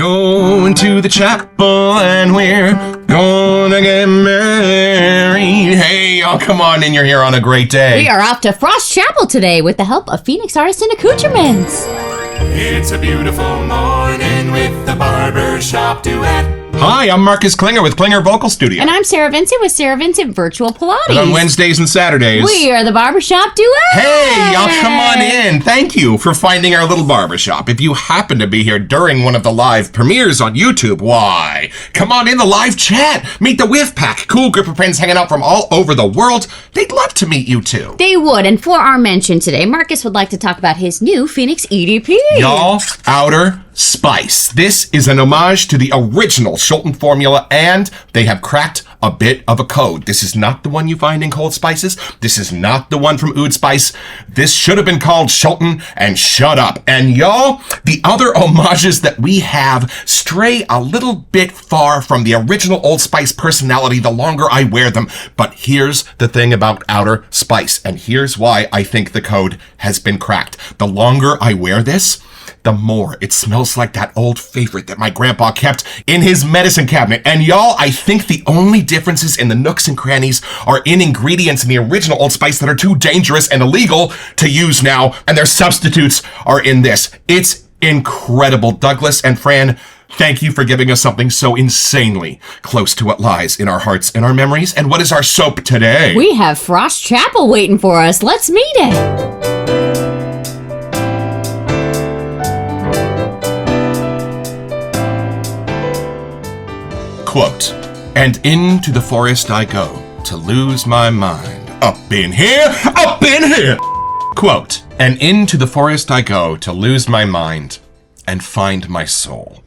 Going to the chapel and we're gonna get married. Hey, y'all, come on in. You're here on a great day. We are off to Frost Chapel today with the help of Phoenix Artisan Accoutrements. It's a beautiful morning with the Barbershop Duet. Hi, I'm Marcus Klinger with Klinger Vocal Studio. And I'm Sarah Vincent with Sarah Vincent Virtual Pilates. And on Wednesdays and Saturdays, we are the Barbershop Duet. Hey, y'all, come on in. Thank you for finding our little barbershop. If you happen to be here during one of the live premieres on YouTube, why? Come on in the live chat. Meet the Whiff Pack. Cool group of friends hanging out from all over the world. They'd love to meet you too. They would. And for our mention today, Marcus would like to talk about his new Phoenix EDP. Y'all, Outer Spice. This is an homage to the original Shulton formula, and they have cracked a bit of a code. This is not the one you find in Cold Spices. This is not the one from Oud Spice. This should have been called Shulton and shut up. And y'all, the other homages that we have stray a little bit far from the original Old Spice personality the longer I wear them. But here's the thing about Outer Spice, and here's why I think the code has been cracked. The longer I wear this, the more it smells like that old favorite that my grandpa kept in his medicine cabinet. And y'all, I think the only differences in the nooks and crannies are in ingredients in the original Old Spice that are too dangerous and illegal to use now, and their substitutes are in this. It's incredible. Douglas and Fran, thank you for giving us something so insanely close to what lies in our hearts and our memories. And what is our soap today? We have Frost Chapel waiting for us. Let's meet it. Quote, "And into the forest I go to lose my mind. Up in here, up in here." Quote, "And into the forest I go to lose my mind and find my soul."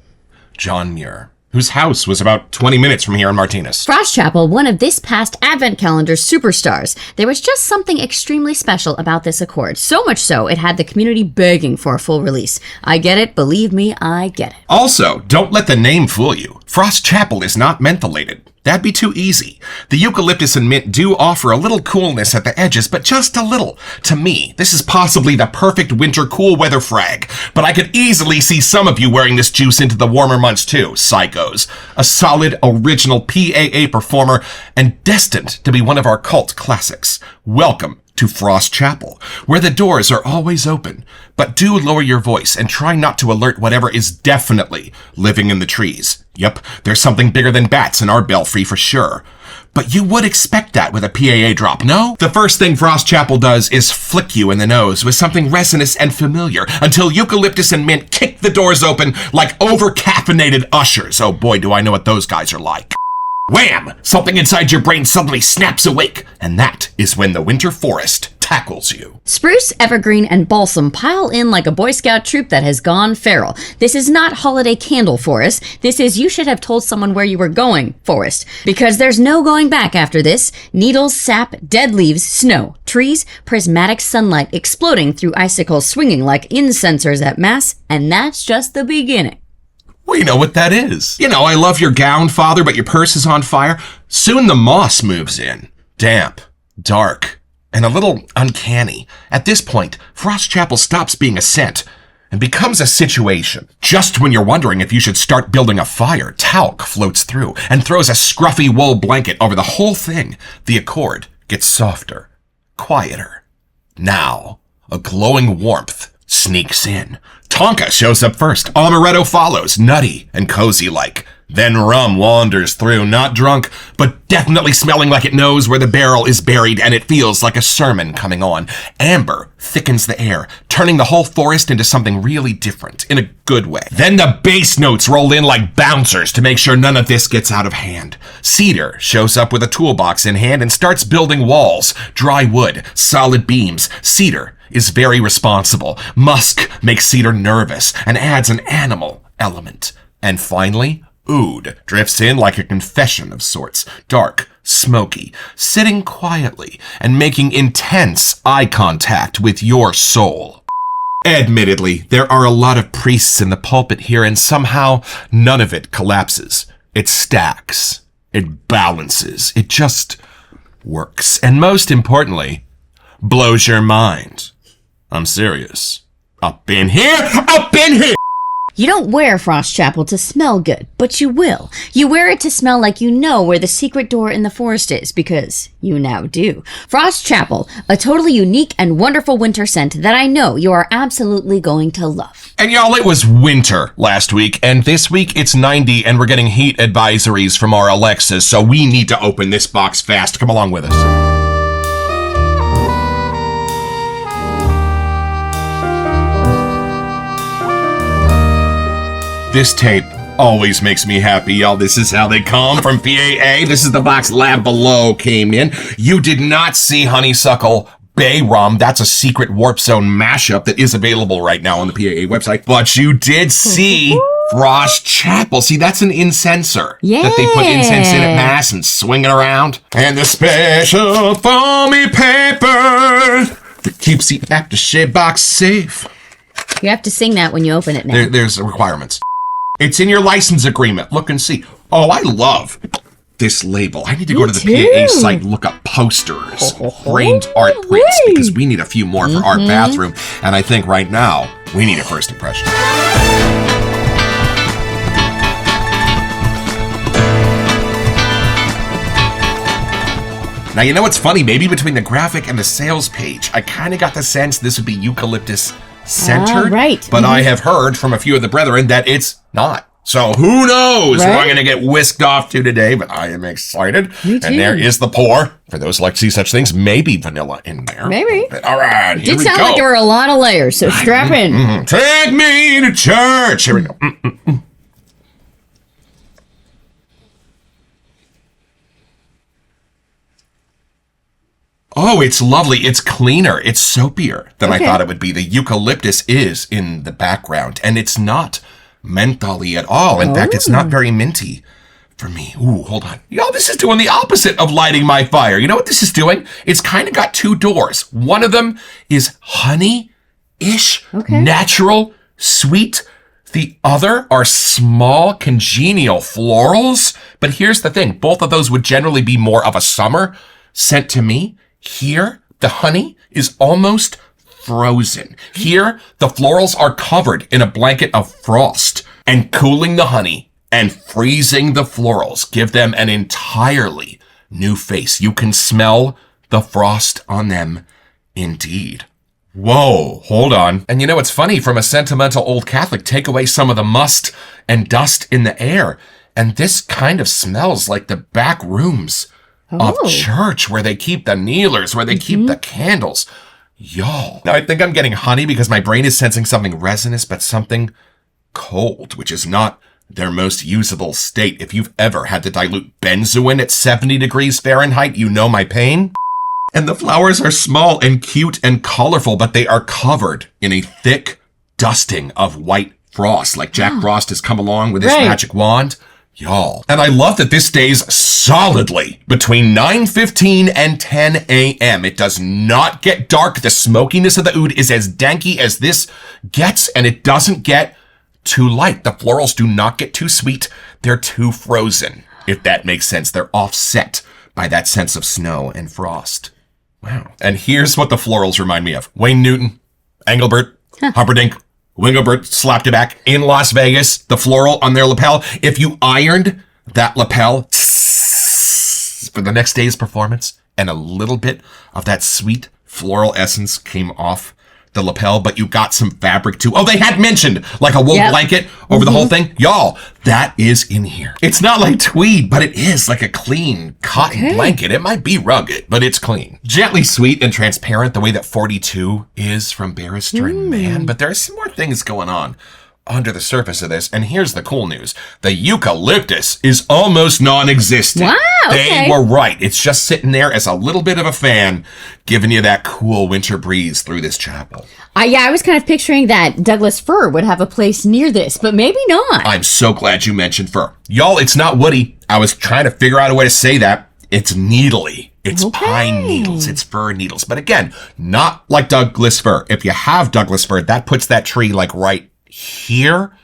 John Muir, whose house was about 20 minutes from here in Martinez. Frost Chapel, one of this past Advent calendar's superstars. There was just something extremely special about this accord. So much so, it had the community begging for a full release. I get it. Believe me, I get it. Also, don't let the name fool you. Frost Chapel is not mentholated. That'd be too easy. The eucalyptus and mint do offer a little coolness at the edges, but just a little. To me, this is possibly the perfect winter cool weather frag. But I could easily see some of you wearing this juice into the warmer months too, psychos. A solid, original PAA performer and destined to be one of our cult classics. Welcome to Frost Chapel, where the doors are always open. But do lower your voice and try not to alert whatever is definitely living in the trees. Yep, there's something bigger than bats in our belfry for sure. But you would expect that with a PAA drop, no? The first thing Frost Chapel does is flick you in the nose with something resinous and familiar until eucalyptus and mint kick the doors open like over-caffeinated ushers. Oh boy, do I know what those guys are like. Wham! Something inside your brain suddenly snaps awake, and that is when the winter forest tackles you. Spruce, evergreen, and balsam pile in like a Boy Scout troop that has gone feral. This is not holiday candle forest. This is you should have told someone where you were going forest. Because there's no going back after this. Needles, sap, dead leaves, snow, trees, prismatic sunlight exploding through icicles swinging like incensers at mass, and that's just the beginning. We know what that is. You know, I love your gown, father, but your purse is on fire. Soon the moss moves in. Damp, dark, and a little uncanny. At this point, Frost Chapel stops being a scent and becomes a situation. Just when you're wondering if you should start building a fire, talc floats through and throws a scruffy wool blanket over the whole thing. The accord gets softer, quieter. Now, a glowing warmth sneaks in. Tonka shows up first. Amaretto follows, nutty and cozy-like. Then rum wanders through, not drunk, but definitely smelling like it knows where the barrel is buried, and it feels like a sermon coming on. Amber thickens the air, turning the whole forest into something really different, in a good way. Then the bass notes roll in like bouncers to make sure none of this gets out of hand. Cedar shows up with a toolbox in hand and starts building walls. Dry wood, solid beams. Cedar is very responsible. Musk makes cedar nervous and adds an animal element. And finally, oud drifts in like a confession of sorts, dark, smoky, sitting quietly and making intense eye contact with your soul. Admittedly, there are a lot of priests in the pulpit here, and somehow none of it collapses. It stacks. It balances. It just works. And most importantly, blows your mind. I'm serious. Up in here! Up in here! You don't wear Frost Chapel to smell good, but you will. You wear it to smell like you know where the secret door in the forest is, because you now do. Frost Chapel, a totally unique and wonderful winter scent that I know you are absolutely going to love. And y'all, it was winter last week, and this week it's 90, and we're getting heat advisories from our Alexas, so we need to open this box fast. Come along with us. This tape always makes me happy, y'all. This is how they come from PAA. This is the box Lab Below came in. You did not see Honeysuckle Bay Rum. That's a secret Warp Zone mashup that is available right now on the PAA website. But you did see Frost Chapel. See, that's an incenser that they put incense in at Mass and swing it around. And the special foamy paper that keeps the aftershave box safe. You have to sing that when you open it now. There's requirements. It's in your license agreement. Look and see. Oh, I love this label. I need to go to the PAA site and look up posters, framed art prints, because we need a few more for our bathroom. And I think right now, we need a first impression. Now, you know what's funny? Maybe between the graphic and the sales page, I kind of got the sense this would be eucalyptus centered. Right. But I have heard from a few of the brethren that it's not. So who knows who I'm going to get whisked off to today, but I am excited. Me too. And there is the pour. For those who like to see such things, maybe vanilla in there. Maybe. But all right, here Did we sound go. like there were a lot of layers, so strap in. Take me to church. Here we go. Oh, it's lovely. It's cleaner. It's soapier than I thought it would be. The eucalyptus is in the background, and it's not mentholy at all. In fact, it's not very minty for me. Ooh, hold on. Y'all, this is doing the opposite of lighting my fire. You know what this is doing? It's kind of got two doors. One of them is honey-ish, natural, sweet. The other are small, congenial florals. But here's the thing. Both of those would generally be more of a summer scent to me. Here, the honey is almost frozen. Here, the florals are covered in a blanket of frost, and cooling the honey and freezing the florals give them an entirely new face. You can smell the frost on them indeed. Whoa, hold on. And you know, it's funny, from a sentimental old Catholic, take away some of the must and dust in the air, and this kind of smells like the back rooms of church, where they keep the kneelers, where they keep the candles. Y'all. Now, I think I'm getting honey because my brain is sensing something resinous, but something cold, which is not their most usable state. If you've ever had to dilute benzoin at 70 degrees Fahrenheit, you know my pain. And the flowers are small and cute and colorful, but they are covered in a thick dusting of white frost, like Jack Frost has come along with his magic wand. Y'all. And I love that this stays solidly between 9:15 and 10 a.m. It does not get dark. The smokiness of the oud is as danky as this gets, and it doesn't get too light. The florals do not get too sweet. They're too frozen, if that makes sense. They're offset by that sense of snow and frost. Wow. And here's what the florals remind me of. Wayne Newton, Engelbert, Humperdinck, Wingelbert slapped it back in Las Vegas, the floral on their lapel. If you ironed that lapel for the next day's performance, and a little bit of that sweet floral essence came off the lapel, but you got some fabric too. Oh, they had mentioned like a wool blanket over the whole thing. Y'all, that is in here. It's not like tweed, but it is like a clean cotton blanket. It might be rugged, but it's clean. Gently sweet and transparent, the way that 42 is from Barrister and Mann. But there's some more things going on under the surface of this. And here's the cool news. The eucalyptus is almost non-existent. Wow, They were right. It's just sitting there as a little bit of a fan, giving you that cool winter breeze through this chapel. I was kind of picturing that Douglas fir would have a place near this, but maybe not. I'm so glad you mentioned fir. Y'all, it's not woody. I was trying to figure out a way to say that. It's needly. It's pine needles. It's fir needles. But again, not like Douglas fir. If you have Douglas fir, that puts that tree like right here.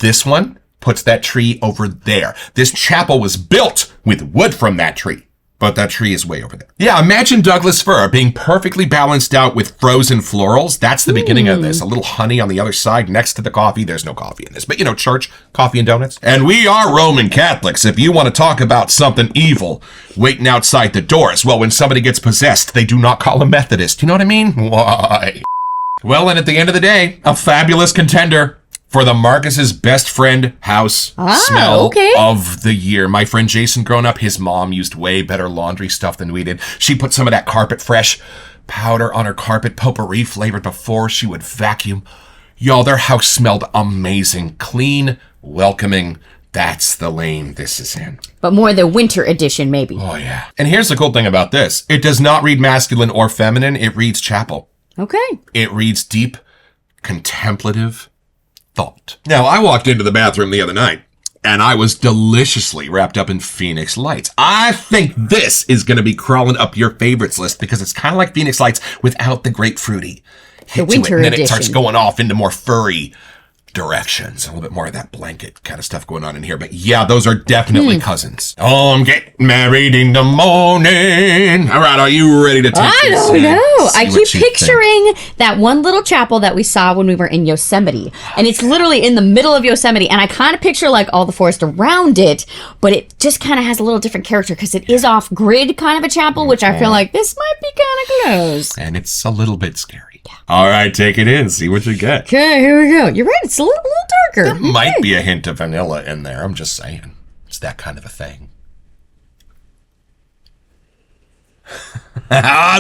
This one puts that tree over there. This chapel was built with wood from that tree. But that tree is way over there. Yeah, imagine Douglas fir being perfectly balanced out with frozen florals. That's the beginning of this. A little honey on the other side next to the coffee. There's no coffee in this, but church, coffee and donuts. And we are Roman Catholics. If you want to talk about something evil waiting outside the doors, well, when somebody gets possessed, they do not call a Methodist. You know what I mean? Why? Well, and at the end of the day, a fabulous contender for the Marcus's best friend house smell of the year. My friend Jason, growing up, his mom used way better laundry stuff than we did. She put some of that Carpet Fresh powder on her carpet, potpourri flavored, before she would vacuum. Y'all, their house smelled amazing. Clean, welcoming. That's the lane this is in. But more the winter edition, maybe. Oh, yeah. And here's the cool thing about this. It does not read masculine or feminine. It reads chapel. Okay. It reads deep, contemplative thought. Now, I walked into the bathroom the other night, and I was deliciously wrapped up in Phoenix Lights. I think this is going to be crawling up your favorites list because it's kind of like Phoenix Lights without the grapefruity hit to it. And then it starts going off into more furry directions. A little bit more of that blanket kind of stuff going on in here. But yeah, those are definitely cousins. Oh, I'm getting married in the morning. All right, are you ready to take this? I don't know. I keep picturing that one little chapel that we saw when we were in Yosemite. And it's literally in the middle of Yosemite. And I kind of picture like all the forest around it, but it just kind of has a little different character because it is off grid kind of a chapel, which I feel like this might be kind of close. And it's a little bit scary. Yeah. All right, take it in. See what you get. Okay, here we go. You're right. It's a little darker. There might be a hint of vanilla in there. I'm just saying. It's that kind of a thing.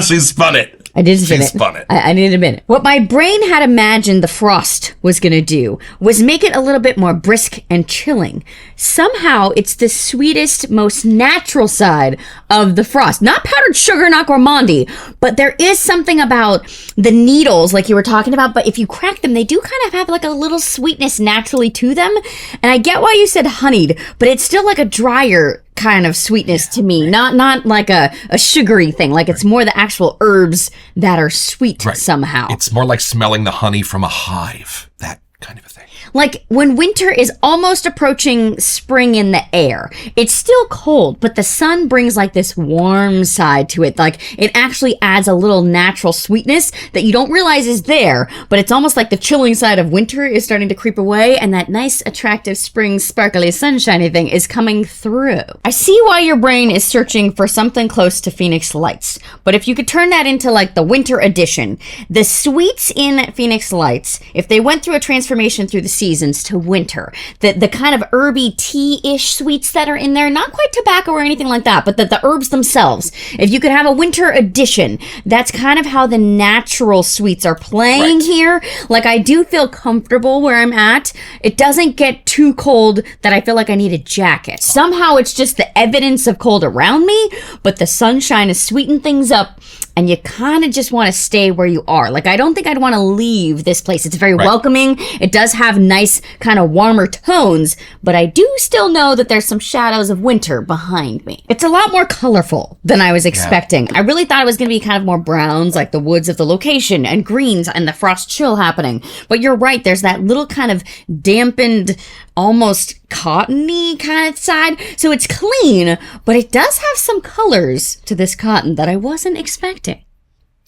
She spun it. I did spin it. I needed a minute. What my brain had imagined the frost was going to do was make it a little bit more brisk and chilling. Somehow, it's the sweetest, most natural side of the frost. Not powdered sugar, not gourmandy, but there is something about the needles, like you were talking about, but if you crack them, they do kind of have like a little sweetness naturally to them. And I get why you said honeyed, but it's still like a drier kind of sweetness to me, not like a sugary thing. Like it's more the actual herbs that are sweet somehow. It's more like smelling the honey from a hive, that kind of a thing. Like when winter is almost approaching spring in the air. It's still cold, but the sun brings like this warm side to it. Like it actually adds a little natural sweetness that you don't realize is there, but it's almost like the chilling side of winter is starting to creep away and that nice, attractive spring, sparkly, sunshiny thing is coming through. I see why your brain is searching for something close to Phoenix Lights, but if you could turn that into like the winter edition, the sweets in Phoenix Lights, if they went through a transformation through the seasons to winter, the kind of herby tea-ish sweets that are in there, not quite tobacco or anything like that, but the herbs themselves. If you could have a winter edition, that's kind of how the natural sweets are playing here. Like I do feel comfortable where I'm at. It doesn't get too cold that I feel like I need a jacket. Somehow it's just the evidence of cold around me, but the sunshine has sweetened things up and you kind of just want to stay where you are. Like, I don't think I'd want to leave this place. It's very welcoming. It does have nice, kind of warmer tones, but I do still know that there's some shadows of winter behind me. It's a lot more colorful than I was expecting. I really thought it was going to be kind of more browns, like the woods of the location, and greens and the frost chill happening. But you're right, there's that little kind of dampened, almost cottony kind of side. So it's clean, but it does have some colors to this cotton that I wasn't expecting.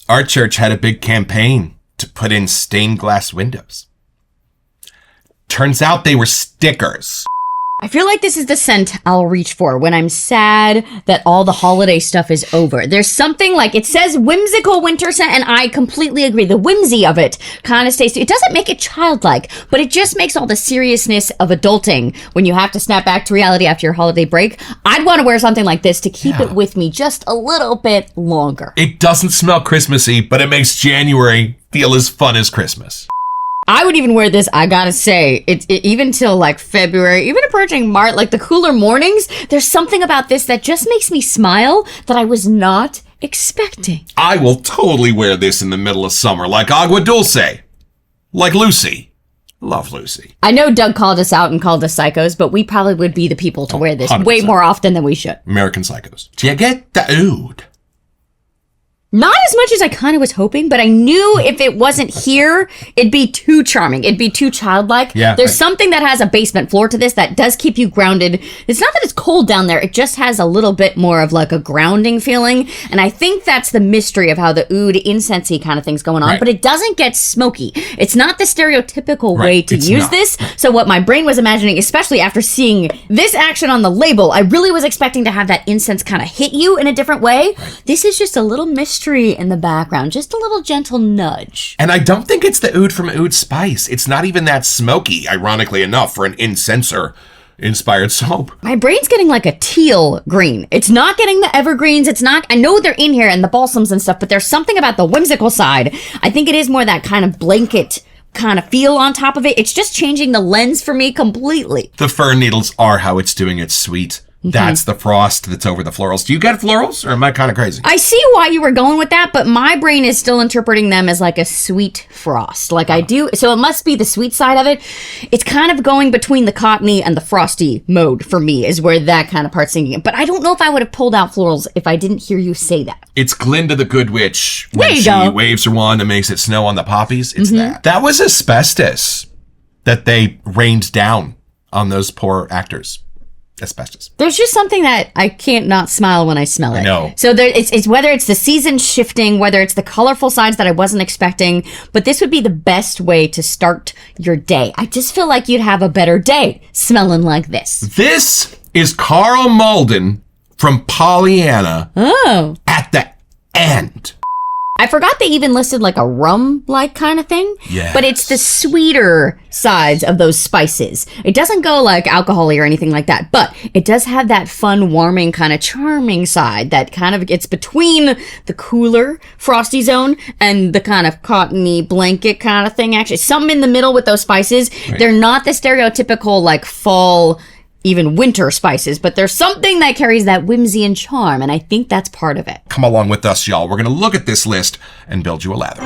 Our church had a big campaign to put in stained glass windows. Turns out they were stickers. I feel like this is the scent I'll reach for when I'm sad that all the holiday stuff is over. There's something like, it says whimsical winter scent, and I completely agree. The whimsy of it kind of stays. It doesn't make it childlike, but it just makes all the seriousness of adulting when you have to snap back to reality after your holiday break. I'd want to wear something like this to keep it with me just a little bit longer. It doesn't smell Christmassy, but it makes January feel as fun as Christmas. I would even wear this, I gotta say, it even till like February, even approaching March, like the cooler mornings, there's something about this that just makes me smile that I was not expecting. I will totally wear this in the middle of summer, like Agua Dulce, like Lucy. Love Lucy. I know Doug called us out and called us psychos, but we probably would be the people to wear this 100%. Way more often than we should. American Psychos. Do you get the oud? Not as much as I kind of was hoping, but I knew if it wasn't here, it'd be too charming. It'd be too childlike. Yeah, There's something that has a basement floor to this that does keep you grounded. It's not that it's cold down there. It just has a little bit more of like a grounding feeling. And I think that's the mystery of how the oud incensey kind of thing's going on. Right. But it doesn't get smoky. It's not the stereotypical way to it's use not. this. So what my brain was imagining, especially after seeing this action on the label, I really was expecting to have that incense kind of hit you in a different way. Right. This is just a little mystery in the background, just a little gentle nudge. And I don't think it's the oud from Oud Spice. It's not even that smoky, ironically enough, for an incenser-inspired soap. My brain's getting like a teal green. It's not getting the evergreens. It's not, I know they're in here and the balsams and stuff, but there's something about the whimsical side. I think it is more that kind of blanket kind of feel on top of it. It's just changing the lens for me completely. The fir needles are how it's doing it sweet. That's the frost that's over the florals. Do you get florals, or am I kind of crazy? I see why you were going with that, but my brain is still interpreting them as like a sweet frost. Like I do, so it must be the sweet side of it. It's kind of going between the cottony and the frosty mode for me, is where that kind of part's singing. But I don't know if I would have pulled out florals if I didn't hear you say that. It's Glinda the Good Witch when There you she go. waves her wand and makes it snow on the poppies. It's that. That was asbestos that they rained down on those poor actors. Asbestos. There's just something that I can't not smile when I smell it. I know. So it's whether it's the season shifting, whether it's the colorful sides that I wasn't expecting, but this would be the best way to start your day. I just feel like you'd have a better day smelling like this. This is Carl Malden from Pollyanna Oh. at the end. I forgot they even listed like a rum-like kind of thing. Yes. But it's the sweeter sides of those spices. It doesn't go like alcohol-y or anything like that, but it does have that fun, warming, kind of charming side that kind of gets between the cooler frosty zone and the kind of cottony blanket kind of thing. Actually, something in the middle with those spices. Right. They're not the stereotypical like fall, even winter spices, but there's something that carries that whimsy and charm, and I think that's part of it. Come along with us, y'all. We're going to look at this list and build you a lather.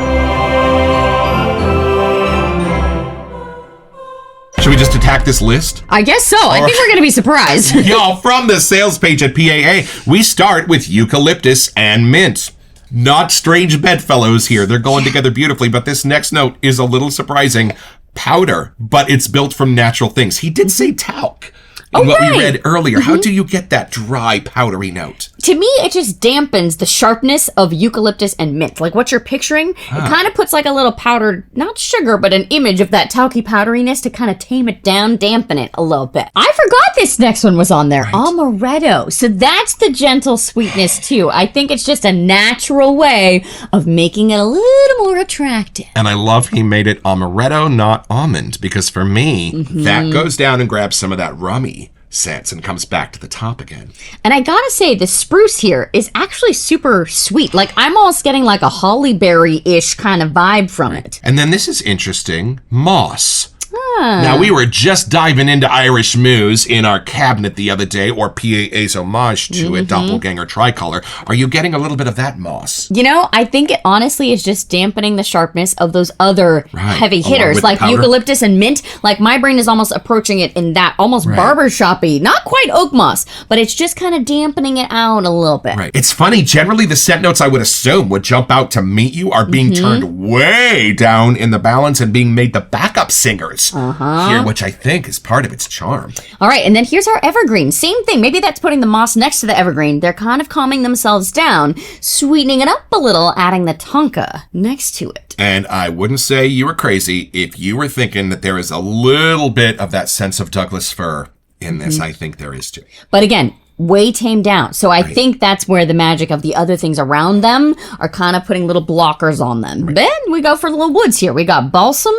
Should we just attack this list? I guess so. I think we're going to be surprised. Y'all, from the sales page at PAA, we start with eucalyptus and mint. Not strange bedfellows here. They're going together beautifully, but this next note is a little surprising. Powder, but it's built from natural things. He did say talc. In what we read earlier. How do you get that dry, powdery note? To me, it just dampens the sharpness of eucalyptus and mint. Like what you're picturing, it kind of puts like a little powdered, not sugar, but an image of that talky powderiness to kind of tame it down, dampen it a little bit. I forgot this next one was on there. Right. Amaretto. So that's the gentle sweetness too. I think it's just a natural way of making it a little more attractive. And I love he made it amaretto, not almond, because for me, that goes down and grabs some of that rummy scents and comes back to the top again. And I gotta say, the spruce here is actually super sweet. Like, I'm almost getting like a holly berry-ish kind of vibe from it. And then this is interesting, moss. Now, we were just diving into Irish Moose in our cabinet the other day, or PAA's homage to it, Doppelganger Tricolor. Are you getting a little bit of that moss? You know, I think it honestly is just dampening the sharpness of those other heavy Along hitters, with like powder. eucalyptus and mint. Like, my brain is almost approaching it in that almost barbershop-y, not quite oak moss, but it's just kind of dampening it out a little bit. Right. It's funny, generally the scent notes I would assume would jump out to meet you are being turned way down in the balance and being made the backup singers here, which I think is part of its charm. All right, and then here's our evergreen. Same thing. Maybe that's putting the moss next to the evergreen. They're kind of calming themselves down, sweetening it up a little, adding the tonka next to it. And I wouldn't say you were crazy if you were thinking that there is a little bit of that sense of Douglas fir in this. I think there is too. But again, way tamed down. So I think that's where the magic of the other things around them are kind of putting little blockers on them. Then we go for little woods here. We got balsam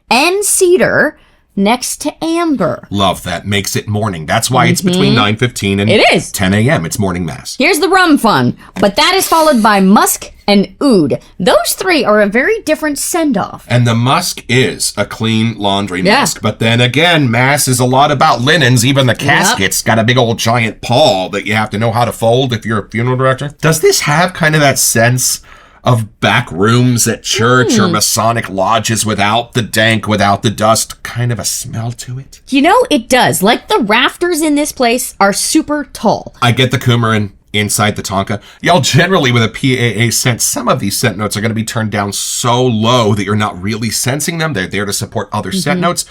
and cedar next to amber. Love that. Makes it morning. That's why it's between 9:15 and It is. 10 a.m. It's morning mass. Here's the rum fun, but that is followed by musk and oud. Those three are a very different send-off. And the musk is a clean laundry mask. But then again, mass is a lot about linens. Even the casket's got a big old giant paw that you have to know how to fold if you're a funeral director. Does this have kind of that sense of back rooms at church or Masonic lodges without the dank, without the dust, kind of a smell to it? You know, it does. Like the rafters in this place are super tall. I get the coumarin. inside the Tonka. Y'all, generally with a PAA scent, some of these scent notes are going to be turned down so low that you're not really sensing them. They're there to support other scent notes.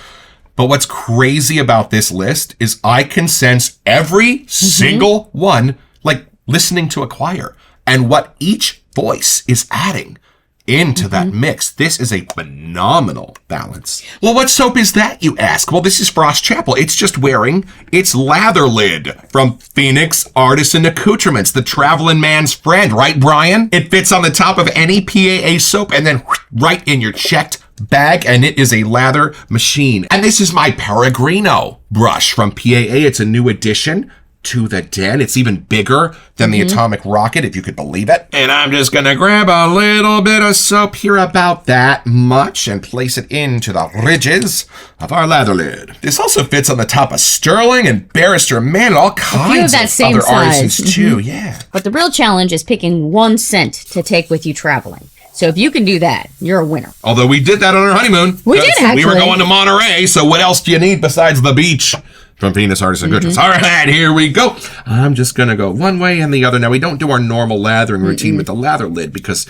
But what's crazy about this list is I can sense every single one, like listening to a choir, and what each voice is adding into that mix. This is a phenomenal balance. Well, what soap is that, you ask? Well, this is Frost Chapel. It's just wearing its lather lid from Phoenix Artisan Accoutrements, the traveling man's friend, right, Brian? It fits on the top of any PAA soap and then right in your checked bag, and it is a lather machine. And this is my Peregrino brush from PAA. It's a new addition to the den. It's even bigger than the Atomic Rocket, if you could believe it. And I'm just gonna grab a little bit of soap here, about that much, and place it into the ridges of our lather lid. This also fits on the top of Sterling and Barrister Man, all kinds that of same other size. artisans too. Yeah. But the real challenge is picking one scent to take with you traveling. So if you can do that, you're a winner. Although we did that on our honeymoon. We did, actually. We were going to Monterey, so what else do you need besides the beach? From Phoenix Artisan Accoutrements. All right, here we go. I'm just going to go one way and the other. Now, we don't do our normal lathering routine with the lather lid because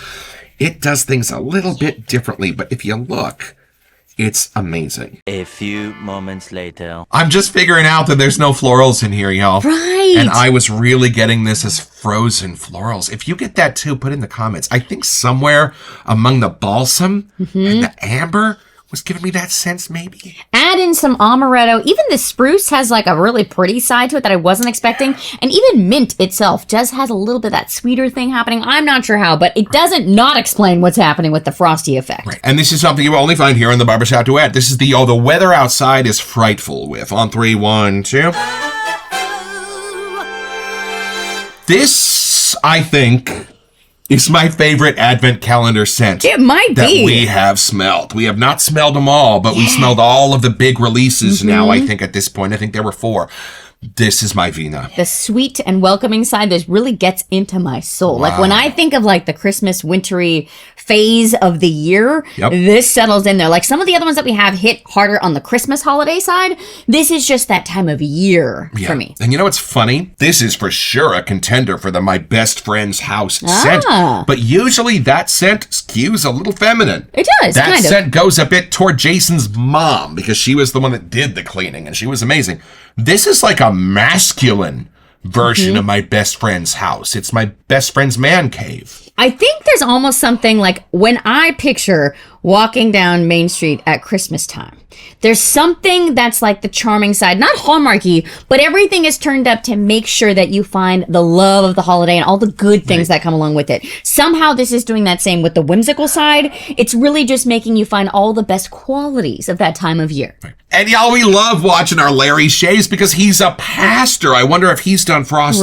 it does things a little bit differently. But if you look, it's amazing. A few moments later. I'm just figuring out that there's no florals in here, y'all. Right. And I was really getting this as frozen florals. If you get that too, put in the comments. I think somewhere among the balsam and the amber was giving me that sense, maybe. Add in some amaretto. Even the spruce has like a really pretty side to it that I wasn't expecting. And even mint itself just has a little bit of that sweeter thing happening. I'm not sure how, but it doesn't not explain what's happening with the frosty effect. Right. And this is something you only find here in the Barbershop Duet. This is the weather outside is frightful with. On 3, 1, 2. This, I think, is my favorite Advent calendar scent. It might that be. we have smelled. We have not smelled them all, but we smelled all of the big releases now, I think, at this point. I think there were 4. This is my Vina. The sweet and welcoming side, this really gets into my soul. Like when I think of like the Christmas wintry phase of the year, this settles in there. Like some of the other ones that we have hit harder on the Christmas holiday side. This is just that time of year for me. And you know what's funny? This is for sure a contender for the My Best Friend's House scent. But usually that scent skews a little feminine. It does, That kind of. scent goes a bit toward Jason's mom because she was the one that did the cleaning and she was amazing. This is like a masculine version of My Best Friend's House. It's My Best Friend's man cave. I think there's almost something like when I picture walking down Main Street at Christmas time, there's something that's like the charming side, not Hallmarky, but everything is turned up to make sure that you find the love of the holiday and all the good things that come along with it. Somehow this is doing that same with the whimsical side. It's really just making you find all the best qualities of that time of year. And y'all, we love watching our Larry shaves because he's a pastor. I wonder if he's done Frost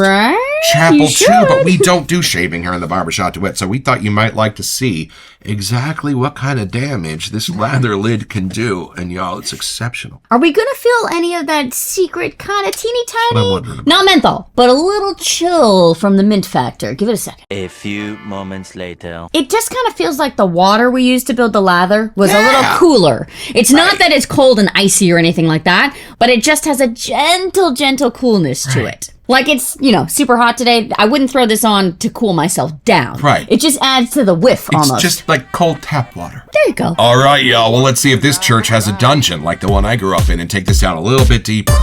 Chapel too, but we don't do shaving here in the Barbershop Duet, so we thought you might like to see exactly what kind of damage this lather lid can do. And y'all, it's exceptional. Are we gonna feel any of that secret kind of teeny I'm tiny, wondering about. not menthol, but a little chill from the mint factor? Give it a second. A few moments later. It just kind of feels like the water we used to build the lather was a little cooler. It's not that it's cold and icy or anything like that, but it just has a gentle coolness to it. Like it's, super hot today. I wouldn't throw this on to cool myself down. Right. It just adds to the whiff almost. It's just like cold tap water. There you go. All right, y'all. Well, let's see if this church has a dungeon like the one I grew up in and take this down a little bit deeper.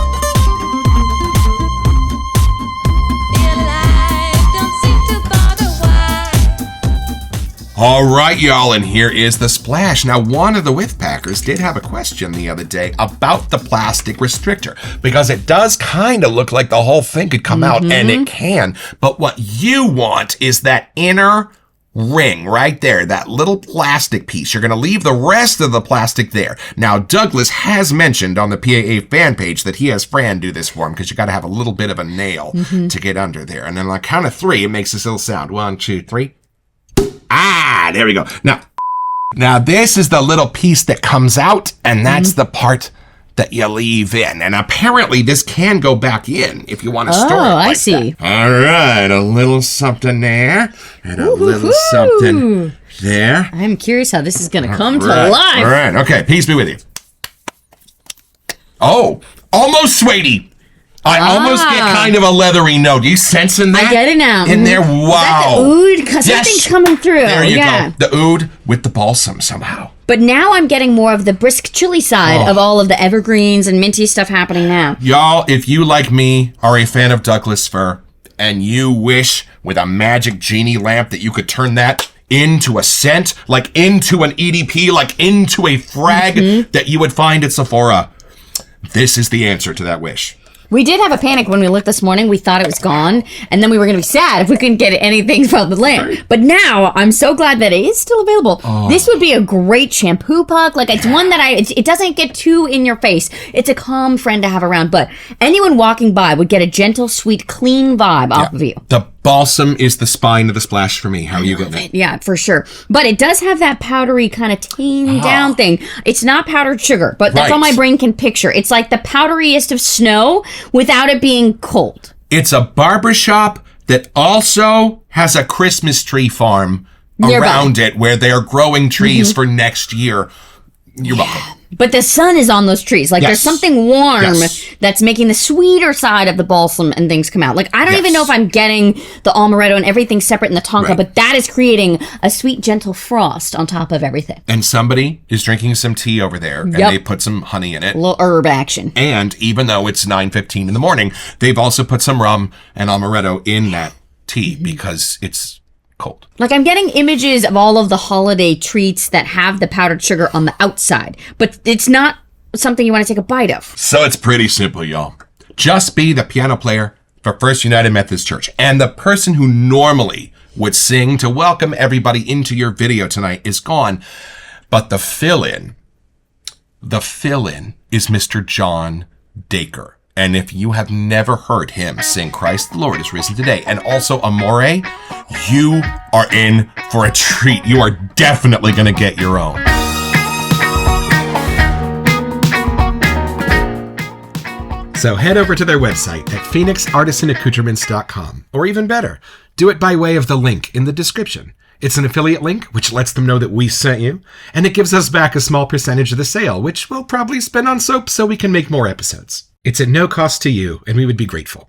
All right, y'all, and here is the splash. Now, one of the With Packers did have a question the other day about the plastic restrictor, because it does kind of look like the whole thing could come out, and it can. But what you want is that inner ring right there, that little plastic piece. You're going to leave the rest of the plastic there. Now, Douglas has mentioned on the PAA fan page that he has Fran do this for him because you got to have a little bit of a nail to get under there. And then on the count of 3, it makes this little sound. 1, 2, 3. Ah, there we go. Now this is the little piece that comes out, and that's the part that you leave in. And apparently this can go back in if you want to store it like I see. that. All right, a little something there, and a little something there. I'm curious how this is going to come to Right. life. All right, okay, peace be with you. Oh, almost Sweetie. I almost get kind of a leathery note. You sensing that? I get it now. In there, Is that wow. the oud? Because something's coming through. There you go. The oud with the balsam somehow. But now I'm getting more of the brisk chili side of all of the evergreens and minty stuff happening now. Y'all, if you, like me, are a fan of Douglas fir, and you wish with a magic genie lamp that you could turn that into a scent, like into an EDP, like into a frag that you would find at Sephora, this is the answer to that wish. We did have a panic when we looked this morning. We thought it was gone, and then we were going to be sad if we couldn't get anything from the lamp. Right. But now, I'm so glad that it is still available. This would be a great shampoo puck. Like, it's one that it doesn't get too in your face. It's a calm friend to have around, but anyone walking by would get a gentle, sweet, clean vibe off of you. The balsam is the spine of the splash for me. How are you getting it? Yeah, for sure. But it does have that powdery kind of tamed down thing. It's not powdered sugar, but that's all my brain can picture. It's like the powderiest of snow without it being cold. It's a barbershop that also has a Christmas tree farm around it where they're growing trees for next year. You're welcome. But the sun is on those trees. Like, there's something warm that's making the sweeter side of the balsam and things come out. Like, I don't even know if I'm getting the amaretto and everything separate in the tonka, but that is creating a sweet, gentle frost on top of everything. And somebody is drinking some tea over there, and they put some honey in it. A little herb action. And even though it's 9:15 in the morning, they've also put some rum and amaretto in that tea because it's cold. Like, I'm getting images of all of the holiday treats that have the powdered sugar on the outside, but it's not something you want to take a bite of. So it's pretty simple, y'all. Just be the piano player for First United Methodist Church. And the person who normally would sing to welcome everybody into your video tonight is gone. But the fill-in is Mr. John Dacre. And if you have never heard him sing Christ the Lord is Risen Today and also Amore, you are in for a treat. You are definitely going to get your own. So head over to their website at phoenixartisanaccoutrements.com. Or even better, do it by way of the link in the description. It's an affiliate link, which lets them know that we sent you, and it gives us back a small percentage of the sale, which we'll probably spend on soap so we can make more episodes. It's at no cost to you, and we would be grateful.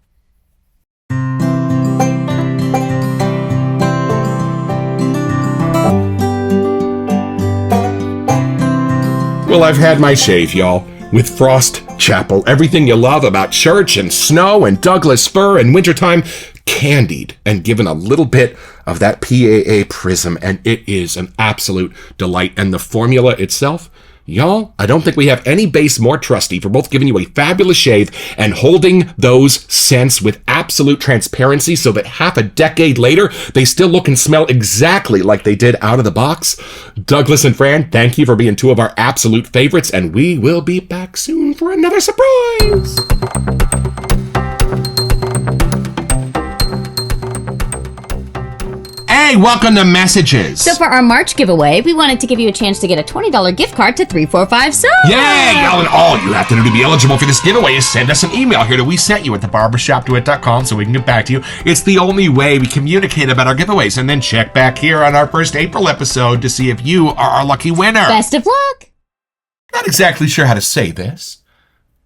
Well, I've had my shave, y'all. With Frost Chapel, everything you love about church and snow and Douglas fir and wintertime, candied and given a little bit of that PAA prism, and it is an absolute delight. And the formula itself, y'all, I don't think we have any base more trusty for both giving you a fabulous shave and holding those scents with absolute transparency so that half a decade later, they still look and smell exactly like they did out of the box. Douglas and Fran, thank you for being two of our absolute favorites, and we will be back soon for another surprise. Hey, welcome to Messages. So for our March giveaway, we wanted to give you a chance to get a $20 gift card to 345 Soap. Yay! Y'all, and all you have to do to be eligible for this giveaway is send us an email here to WeSentYou@theBarbershopDuet.com so we can get back to you. It's the only way we communicate about our giveaways, and then check back here on our first April episode to see if you are our lucky winner. Best of luck. Not exactly sure how to say this,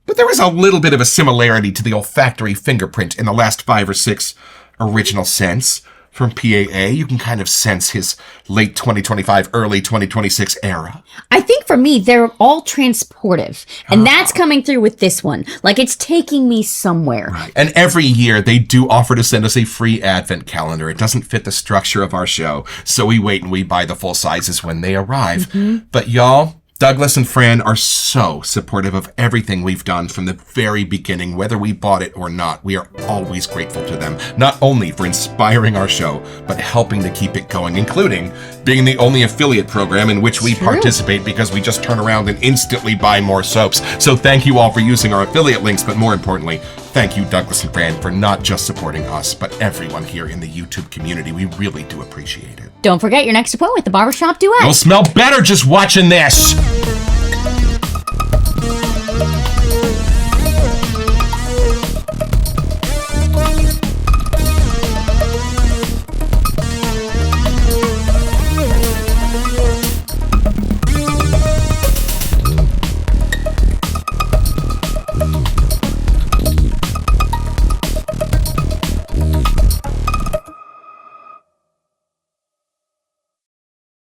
but there is a little bit of a similarity to the olfactory fingerprint in the last 5 or 6 original scents. From PAA, you can kind of sense his late 2025, early 2026 era. I think for me, they're all transportive. And that's coming through with this one. Like, it's taking me somewhere. Right. And every year, they do offer to send us a free advent calendar. It doesn't fit the structure of our show, so we wait and we buy the full sizes when they arrive. But y'all, Douglas and Fran are so supportive of everything we've done from the very beginning, whether we bought it or not. We are always grateful to them, not only for inspiring our show, but helping to keep it going, including being the only affiliate program in which we participate because we just turn around and instantly buy more soaps. So thank you all for using our affiliate links, but more importantly, thank you, Douglas and Fran, for not just supporting us, but everyone here in the YouTube community. We really do appreciate it. Don't forget your next appointment with the Barbershop Duet. You'll smell better just watching this.